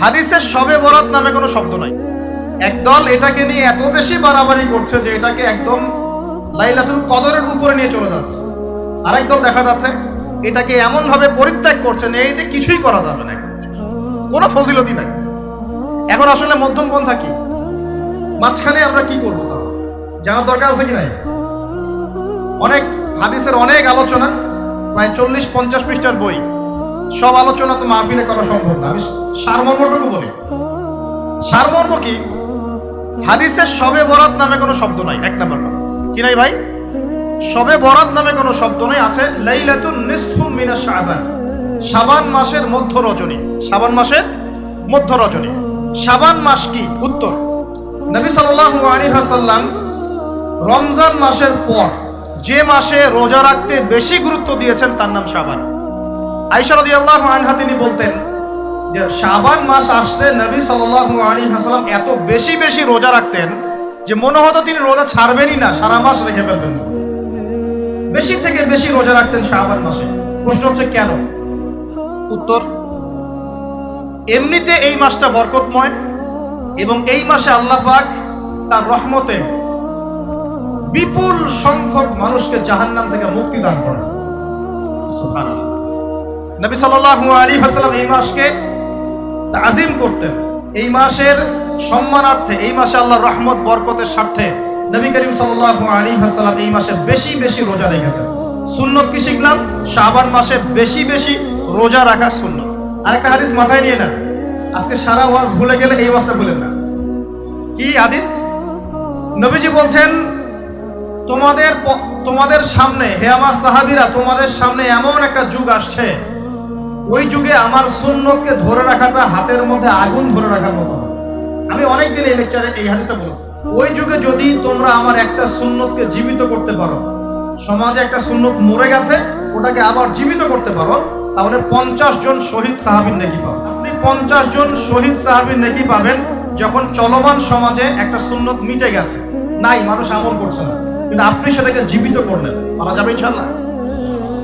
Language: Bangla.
হাদিসে শবে বরাত নামে কোনো শব্দ নাই। একদল এটাকে নিয়ে এত বেশি বাড়াবাড়ি করছে যে এটাকে একদম লাইলাতুল কদরের উপরে নিয়ে চলে যাচ্ছে। আরেক দল দেখা যাচ্ছে এটাকে এমন ভাবে পরিত্যাগ করছে যে এইতে কিছুই করা যাবে না, কোনো ফজিলতি নাই। এখন আসলে মধ্যম পন্থা কি, মাঝখানে আমরা কি করবো তা জানার দরকার আছে কি নাই? অনেক হাদিসের অনেক আলোচনা, প্রায় 40-50 পৃষ্ঠার বই, সব আলোচনা তো মাহফিলে করা সম্ভব না। আমি সারমর্মটুকু বলি। সারমর্ম কি? হাদিসের শবে বরাত নামে কোনো শব্দ নাই। এক নাম্বার কথা কি নাই ভাই? শবে বরাত নামে কোনো শব্দ নাই। আছে লাইলাতুন নিসফু মিনা শাবান, শাবান মাসের মধ্য রজনী। শাবান মাসের মধ্য রজনী। শাবান মাস কি? উত্তর, নবী সাল্লাল্লাহু আলাইহি ওয়াসাল্লাম রমজান মাসের পর যে মাসে রোজা রাখতে বেশি গুরুত্ব দিয়েছেন তার নাম শাবান। আয়েশা রাদিয়াল্লাহু আনহা তিনি বলতেন যে শাবান মাস আসলে নবী সাল্লাল্লাহু আলাইহি ওয়াসাল্লাম এত বেশি বেশি রোজা রাখতেন যে মনে হতো তিনি রোজা ছাড়বেনই না, সারা মাস রেখে ফেলবেন। বেশি থেকে বেশি রোজা রাখতেন শাবান মাসে। প্রশ্ন হচ্ছে কেন? উত্তর, এমনিতে এই মাসটা বরকতময় এবং এই মাসে আল্লাহ পাক তার রহমতে বিপুল সংখ্যক মানুষকে জাহান্নাম থেকে মুক্তি দান করেন। সুবহানাল্লাহ। নবী সাল্লাল্লাহু আলাইহি ওয়াসাল্লাম এই মাসকে তাজিম করতেন। এই মাসের সম্মানার্থে, এই মাসে আল্লাহর রহমত বরকতের স্বার্থে নবী করিম সাল্লাল্লাহু আলাইহি ওয়াসাল্লাম এই মাসে বেশি বেশি রোজা রেখেছেন। সুন্নত কি শিখলাম? শাবান মাসে বেশি বেশি রোজা রাখা সুন্নত। আরেকটা হাদিস মাথায় নিয়ে নেন, আজকে সারা ওয়াজ ভুলে গেলে এই ওয়াজটা ভুলেন না। কি হাদিস? নবীজি বলছেন, তোমাদের সামনে, হে আমার সাহাবীরা, তোমাদের সামনে এমন একটা যুগ আসছে, ওই যুগে আমার সুন্নতকে ধরে রাখাটা হাতের মধ্যে আগুন ধরে রাখার মতো। আমি অনেকদিন এই লেকচারে এই হাদিসটা বলেছি। ওই যুগে যদি তোমরা আমার একটা সুন্নতকে জীবিত করতে পারো, সমাজে একটা সুন্নত মরে গেছে ওটাকে আবার জীবিত করতে পারো, তাহলে 50 জন শহীদ সাহাবীর নেকি পাবেন। আপনি 50 জন শহীদ সাহাবীর নেকি পাবেন যখন চলমান সমাজে একটা সুন্নত মিটে গেছে, নাই, মানুষ আমল করছে না, কিন্তু আপনি সেটাকে জীবিত করলেন। মারা যাবে ইনশাআল্লাহ।